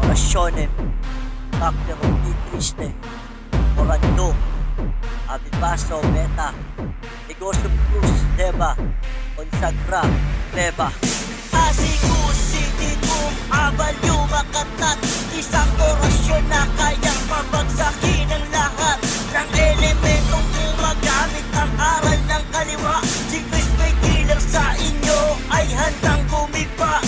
Orasyonen, Bakterong di Triste, Orando, Abibaso Beta, Negosyo Cruz, Deba, Consagra, Deba. Asikusitigong abal lumakatat, isang orasyon na kayang pabagsakin ang lahat ng elementong gumagamit ang aral ng kaliwa. Si Chris may killer sa inyo ay handang gumipa.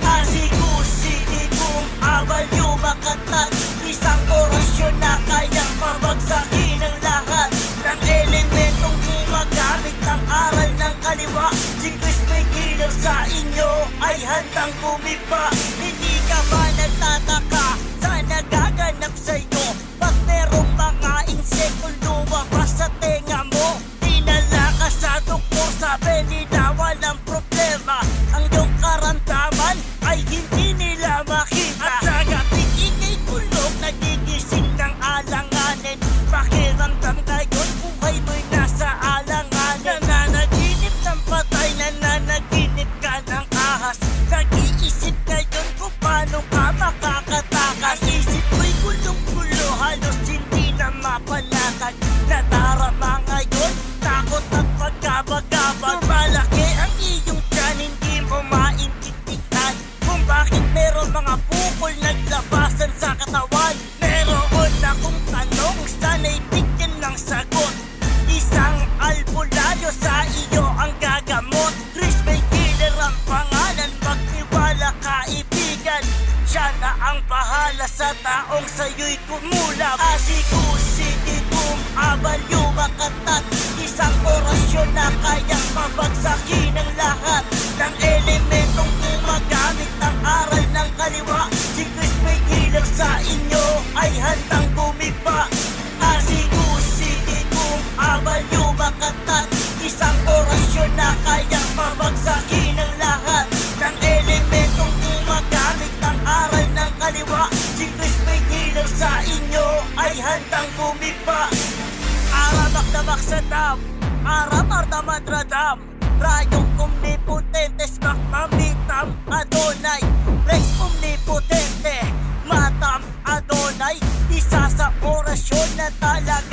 Asikusitigong abal lumakatat, isang orasyon na kayang pabagsakin ang lahat ng elementong gumagamit ang aral ng kaliwa. Si Chris may killer sa inyo ay handang gumipa. Hindi ka ba nagtataka sa nagaganap sa'yo? Pag merong mga insektong lumabas sa tenga mo, dinala ka sa doktor, sabi nila walang problema. Ang iyong karamdaman ay hindi nila makita. At sa gabing ikay kulog, nagigising ng alanganin. Pakiramdam ngayon, buhay mo'y nasa alanganin. Nananaginip ng patay, nananaginip ka ng ahas. Nag-iisip ngayon kung paano ka makakatakas. Isip mo'y gulong-gulo, halos hindi na mapalakad. Nadarama ngayon, takot at pagkabagabag. Malaki ang iyong tiyan, hindi mo maintindihan kung bakit meron mga bukol naglabasan sa katawan. Meron akong tanong, sana'y bigyan ng sagot. Isang albularyo sa iyo ang gagamot. Chris may killer ang pangalan, magtiwala kaibigan. Siya na ang bahala sa taong sa'yo'y kumulap. Asikusitigong abal lumakatat, isang orasyon na kayang pabagsakin ang lahat ng elementong gumagamit ang aral ng kaliwa. Si Chris may killer sa inyo ay handang gumipa. Asikusitigong abal lumakatat, isang orasyon na kayang pabagsakin ang lahat ng elementong gumagamit ang aral ng kaliwa. Si Chris may killer sa inyo ay handang gumipa. Aramak-damak sa dam, aram-ardamadradam, rayong omnipotentes makmamitam Adonai. Rex omnipotente, matam Adonai. Isa sa orasyon na talaga